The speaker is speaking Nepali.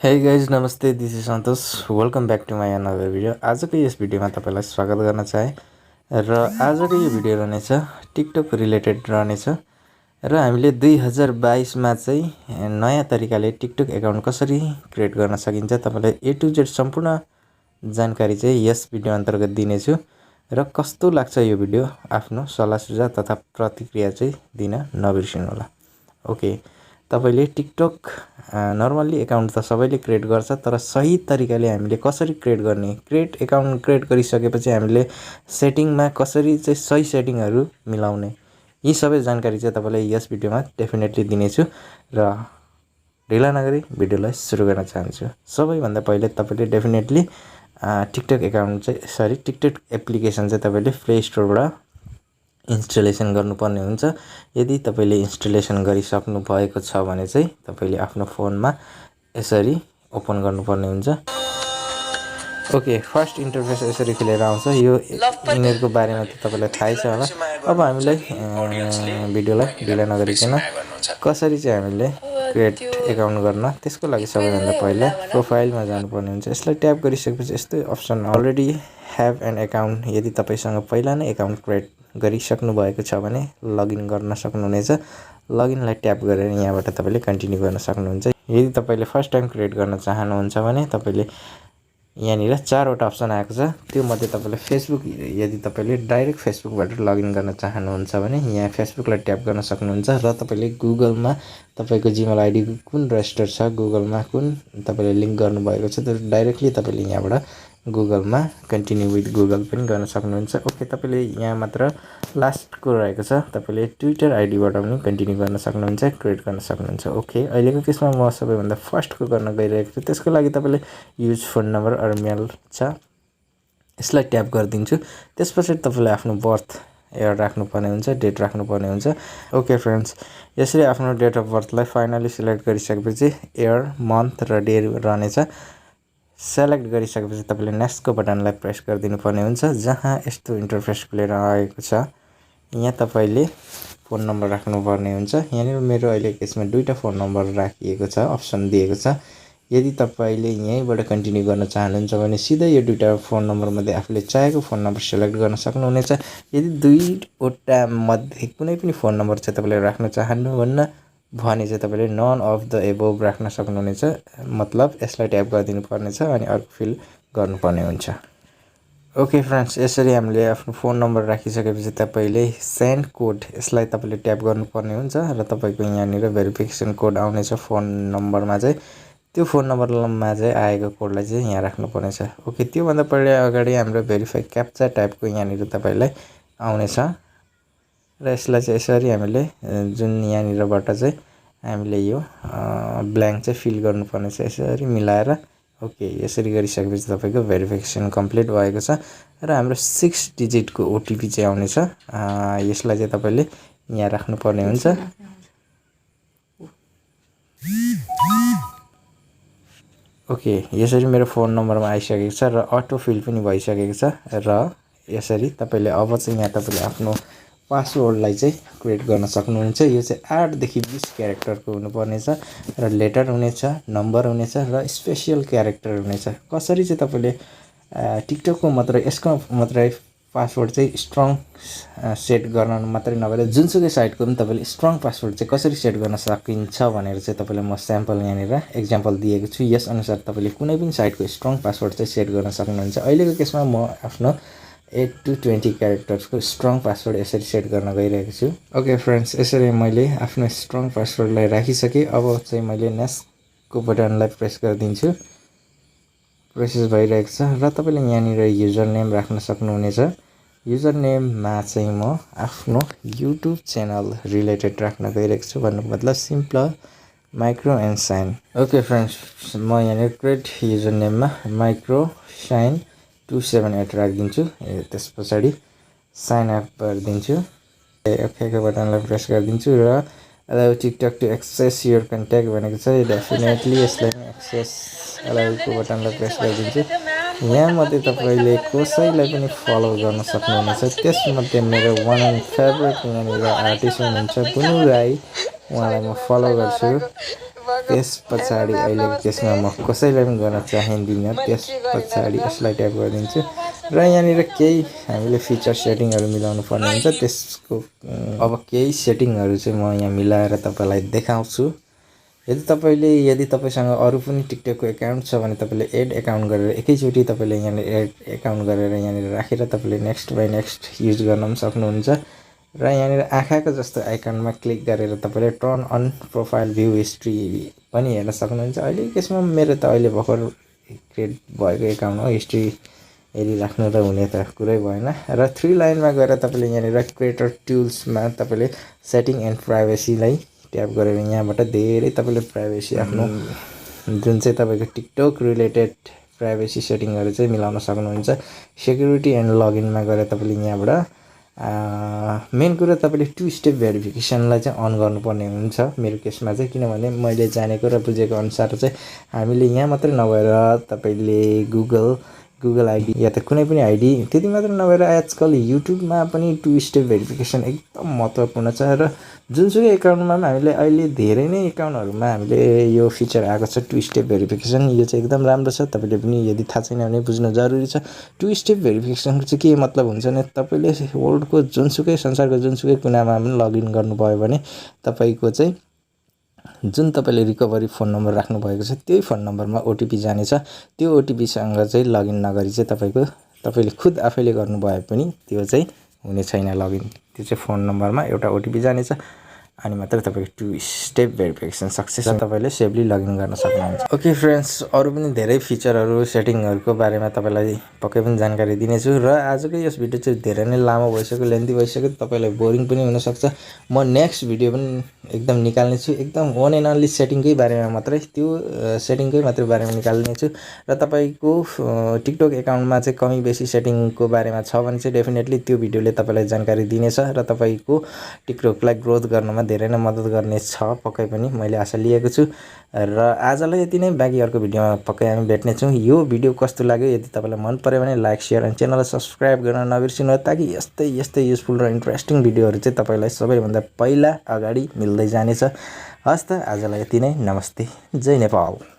Hey guys, नमस्ते, this is Santosh. Welcome back to my another video. आजको यस भिडियोमा तपाईँलाई स्वागत गर्न चाहे र आजको यो भिडियो रहनेछ टिकटक रिलेटेड रहनेछ र हामीले 2022मा चाहिँ नयाँ तरिकाले टिकटक एकाउन्ट कसरी क्रिएट गर्न सकिन्छ तपाईँलाई ए टु जेड सम्पूर्ण जानकारी चाहिँ यस भिडियो अन्तर्गत दिनेछु र कस्तो लाग्छ यो भिडियो आफ्नो सल्लाह सुझाव तथा प्रतिक्रिया चाहिँ दिन नबिर्सिनु होला। ओके, तपाईले टिकटक नर्मल्ली एकाउन्ट त सबैले क्रिएट गर्छ, तर सही तरिकाले हामीले कसरी क्रिएट गर्ने, एकाउन्ट क्रिएट गरिसकेपछि हामीले सेटिङमा कसरी चाहिँ सही सेटिङहरू मिलाउने, यी सबै जानकारी चाहिँ तपाईलाई यस भिडियोमा डेफिनेटली दिनेछु र ढिला नगरी भिडियोलाई सुरु गर्न चाहन्छु। सबैभन्दा पहिले तपाईले डेफिनेटली टिकटक एकाउन्ट चाहिँ टिकटक एप्लिकेसन चाहिँ तपाईले प्ले स्टोरबाट इन्स्टलेसन गर्नुपर्ने हुन्छ। यदि तपाईले इन्स्टलेसन गरिसक्नु भएको छ भने चाहिँ तपाईले आफ्नो फोनमा यसरी ओपन गर्नुपर्ने हुन्छ। ओके, फर्स्ट इन्टरफेस यसरी खुलेर आउँछ। यो यिनीहरूको बारेमा त तपाईलाई थाहै छ होला। अब हामीलाई भिडियोलाई ढिला नगरिकन कसरी चाहिँ हामीले क्रिएट एकाउन्ट गर्न, त्यसको लागि सबैभन्दा पहिला प्रोफाइलमा जानुपर्ने हुन्छ। यसलाई ट्याप गरिसकेपछि यस्तै option already have an account, यदि तपाईसँग पहिला नै एकाउन्ट क्रिएट गरिसक्नु भएको छ भने लगइन गर्न सक्नुहुनेछ। लगइनलाई ट्याप गरेर यहाँबाट तपाईले कन्टिन्यू गर्न सक्नुहुन्छ। यदि तपाईले फर्स्ट टाइम क्रिएट गर्न चाहनुहुन्छ भने तपाईले यहाँनिर 4वटा अप्सन आएको छ। त्यो मध्ये तपाईले फेसबुक, यदि तपाईले डाइरेक्ट फेसबुकबाट लगइन गर्न चाहनुहुन्छ भने यहाँ फेसबुकलाई ट्याप गर्न सक्नुहुन्छ र तपाईले गुगलमा तपाईको जीमेल आइडी कुन रजिस्टर छ, गुगलमा कुन तपाईले लिंक गर्नुभएको छ, त्यो डाइरेक्टली तपाईले यहाँबाट गुगलमा कन्टिन्यू विथ गुगल पनि गर्न सक्नुहुन्छ। ओके, तपाईले यहाँ मात्र लास्टको रहेको छ, तपाईले ट्विटर आइडीबाट पनि कन्टिन्यू गर्न सक्नुहुन्छ, क्रिएट गर्न सक्नुहुन्छ। ओके, अहिलेको केसमा म सबैभन्दा फर्स्टको गर्न गइरहेको छु। त्यसको लागि तपाईले युज फोन नम्बर अर मेल छ, यसलाई ट्याप गरिदिन्छु। त्यसपछि तपाईले आफ्नो बर्थ इयर राख्नुपर्ने हुन्छ, डेट राख्नुपर्ने हुन्छ। ओके फ्रेन्ड्स, यसरी आफ्नो डेट अफ बर्थलाई फाइनली सिलेक्ट गरिसकेपछि इयर, मन्थ र डे रहनेछ। सेलेक्ट गरिसकेपछि तपाईले नेक्स्टको बटनलाई प्रेस गरिदिनु पर्ने हुन्छ। जहाँ यस्तो इन्टरफेस खुलेर आएको छ, यहाँ तपाईले फोन नम्बर राख्नुपर्ने हुन्छ। यहाँनिर मेरो अहिले केसमा 2टा फोन नम्बर राखिएको छ, अप्सन दिएको छ। यदि तपाईले यहीँबाट कन्टिन्यू गर्न चाहनुहुन्छ भने सिधै यो 2टा फोन नम्बर मध्ये आफूले चाहेको फोन नम्बर सिलेक्ट गर्न सक्नुहुनेछ। यदि 2वटा मध्ये कुनै पनि फोन नम्बर चाहिँ तपाईले राख्न चाहनुहुन्न भने चाहिँ तपाईले नन अफ द एबोभ राख्न सक्नुहुनेछ। मतलब यसलाई ट्याप गरिदिनु पर्नेछ अनि अर्को फिल गर्नुपर्ने हुन्छ। ओके फ्रेन्ड्स, यसरी हामीले आफ्नो फोन नम्बर राखिसकेपछि तपाईले सेन्ड कोड, यसलाई तपाईले ट्याप गर्नुपर्ने हुन्छ र तपाईको यहाँनिर भेरिफिकेसन कोड आउनेछ फोन नम्बरमा चाहिँ। त्यो फोन नम्बरमा चाहिँ आएको कोडलाई चाहिँ यहाँ राख्नुपर्ने छ। ओके, त्योभन्दा पहिले अगाडि हाम्रो भेरिफाई क्याप्चा टाइपको यहाँनिर तपाईलाई आउनेछ र यसलाई चाहिँ यसरी हामीले जुन यहाँनिरबाट चाहिँ हामीले यो ब्ल्याङ्क चाहिँ फिल गर्नुपर्ने छ, यसरी मिलाएर। ओके, यसरी गरिसकेपछि तपाईको भेरिफिकेसन कम्प्लिट भएको छ र हाम्रो 6 डिजिटको ओटिपी चाहिँ आउनेछ। यसलाई चाहिँ तपाईले यहाँ राख्नुपर्ने हुन्छ। ओके, यसरी मेरो फोन नम्बरमा आइसकेको छ र अटो फिल पनि भइसकेको छ र यसरी तपाईले अब चाहिँ यहाँ तपाईले आफ्नो पासवर्डलाई चाहिँ क्रिएट गर्न सक्नुहुन्छ। यो चाहिँ 8 देखि 20 क्यारेक्टरको हुनुपर्ने छ र लेटर हुनेछ, नम्बर हुनेछ र स्पेशल क्यारेक्टर हुनेछ। कसरी चाहिँ तपाईले टिकटकको मात्र यसको मात्रै पासवर्ड चाहिँ स्ट्रङ सेट गर्न मात्रै नभएर जुनसुकै साइटको पनि तपाईले स्ट्रङ पासवर्ड चाहिँ कसरी सेट गर्न सकिन्छ भनेर चाहिँ तपाईलाई म स्याम्पल यहाँनिर एक्जाम्पल दिएको छु। यस अनुसार तपाईले कुनै पनि साइटको स्ट्रङ पासवर्ड चाहिँ सेट गर्न सक्नुहुन्छ। अहिलेको केसमा म आफ्नो 8 to 20 क्यारेक्टर्सको स्ट्रङ पासवर्ड यसरी सेट गर्न गइरहेको छु। ओके फ्रेन्ड्स, यसरी मैले आफ्नो स्ट्रङ पासवर्डलाई राखिसकेँ। अब चाहिँ मैले नेक्स्टको बटनलाई प्रेस गरिदिन्छु। प्रोसेस भइरहेको छ र तपाईले यहाँनिर युजर नेम राख्न सक्नुहुनेछ। युजर नेममा चाहिँ म आफ्नो युट्युब च्यानल रिलेटेड राख्न गइरहेको छु, भन्नुको मतलब simple micro and sign. Okay friends, म यहाँनिर क्रिएट युजर नेममा माइक्रो साइन 278 राखिदिन्छु। त्यस पछाडि साइन अप गरिदिन्छु। ओकेको बटनलाई प्रेस गरिदिन्छु र allow TikTok to access your contact भनेको छ। डेफिनेटली यसलाई एक्सेस अलाउको बटनलाई प्रेस गरिदिन्छु। यहाँ मध्ये तपाईले कसैलाई पनि फलो गर्न सक्नुहुनेछ। त्यसमध्ये मेरो वान एन्ड फेभरेट यहाँनिर आर्टिस्ट हुनुहुन्छ बुनु राई, उहाँलाई म फलो गर्छु। त्यस पछाडि अहिलेको केसमा म कसैलाई पनि गर्न चाहदिनँ। त्यस पछाडि यसलाई ट्याप गरिदिन्छु र यहाँनिर केही हामीले फिचर सेटिङहरू मिलाउनु पर्ने हुन्छ। त्यसको अब केही सेटिङहरू चाहिँ म यहाँ मिलाएर तपाईँलाई देखाउँछु। यदि तपाईँसँग अरू पनि टिकटकको एकाउन्ट छ भने तपाईँले एड एकाउन्ट गरेर एकैचोटि तपाईँले यहाँनिर एड एकाउन्ट गरेर यहाँनिर राखेर तपाईँले नेक्स्ट बाई नेक्स्ट युज गर्न पनि सक्नुहुन्छ। र यहाँनिर आँखाको जस्तो आइकनमा क्लिक गरेर तपाईँले turn on profile view history पनि हेर्न सक्नुहुन्छ। अहिले यसमा मेरो त अहिले भर्खर क्रिएट भएको एकाउन्ट हो, हिस्ट्री हेरिराख्नु त हुने त कुरै भएन। र 3 लाइनमा गएर तपाईँले यहाँनिर क्रिएटर टुल्समा तपाईँले सेटिङ एन्ड प्राइभेसीलाई ट्याप गरेर यहाँबाट धेरै तपाईँले प्राइभेसी आफ्नो जुन चाहिँ तपाईँको टिकटक रिलेटेड प्राइभेसी सेटिङहरू चाहिँ मिलाउन सक्नुहुन्छ। सेक्युरिटी एन्ड लगइनमा गएर तपाईँले यहाँबाट मेन कुरा तपाईँले 2 स्टेप भेरिफिकेसनलाई चाहिँ अन गर्नुपर्ने हुन्छ मेरो केसमा चाहिँ। किनभने मैले जानेको र बुझेको अनुसार चाहिँ हामीले यहाँ मात्रै नभएर तपाईँले गुगल आइडी या त कुनै पनि आइडी, त्यति मात्र नभएर आजकल युट्युबमा पनि 2 स्टेप भेरिफिकेसन एकदम महत्त्वपूर्ण छ। र जुनसुकै एकाउन्टमा पनि हामीले अहिले धेरै नै एकाउन्टहरूमा हामीले यो फिचर आएको छ 2 स्टेप भेरिफिकेसन। यो चाहिँ एकदम राम्रो छ। तपाईँले पनि यदि थाहा छैन भने बुझ्न जरुरी छ। 2 स्टेप भेरिफिकेसनको चाहिँ के मतलब हुन्छ भने तपाईँले वर्ल्डको जुनसुकै संसारको जुनसुकै कुनामा पनि लगइन गर्नुभयो भने तपाईँको चाहिँ जुन तपाईँले रिकभरी फोन नम्बर राख्नुभएको छ त्यही फोन नम्बरमा ओटिपी जानेछ। त्यो ओटिपीसँग चाहिँ लगइन नगरी चाहिँ तपाईँले खुद आफैले गर्नुभए पनि त्यो चाहिँ हुने छैन लगइन। त्यो चाहिँ फोन नम्बरमा एउटा ओटिपी जानेछ अनि मात्र तपाईँको 2 स्टेप भेरिफिकेसन सक्सेस र तपाईँले सेफली लगइन गर्न सक्नुहुन्छ। ओके फ्रेन्ड्स, अरू पनि धेरै फिचरहरू सेटिङहरूको बारेमा तपाईँलाई पक्कै पनि जानकारी दिनेछु। र आजको यस भिडियो चाहिँ धेरै नै लामो भइसक्यो, लेन्थी भइसक्यो, तपाईँलाई बोरिङ पनि हुनसक्छ। म नेक्स्ट भिडियो पनि एकदम निकाल्ने छु, एकदम वन एन्ड अन्ली सेटिङकै बारेमा मात्रै, त्यो सेटिङकै मात्रै बारेमा निकाल्ने छु। र तपाईँको टिकटक एकाउन्टमा चाहिँ कमी बेसी सेटिङको बारेमा छ भने चाहिँ डेफिनेटली त्यो भिडियोले तपाईँलाई जानकारी दिनेछ र तपाईँको टिकटकलाई ग्रोथ गर्नमा धेरै नै मद्दत गर्नेछ पक्कै पनि, मैले आशा लिएको छु। र आजलाई यति नै, बाँकी अर्को भिडियोमा पक्कै हामी भेट्नेछौँ। यो भिडियो कस्तो लाग्यो, यदि तपाईँलाई मन पर्यो भने लाइक, सेयर अनि च्यानललाई सब्सक्राइब गर्न नबिर्सिनु, ताकि यस्तै युजफुल र इन्ट्रेस्टिङ भिडियोहरू चाहिँ तपाईँलाई सबैभन्दा पहिला अगाडि मिल्दै जानेछ। हस् त, आजलाई यति नै। नमस्ते, जय नेपाल।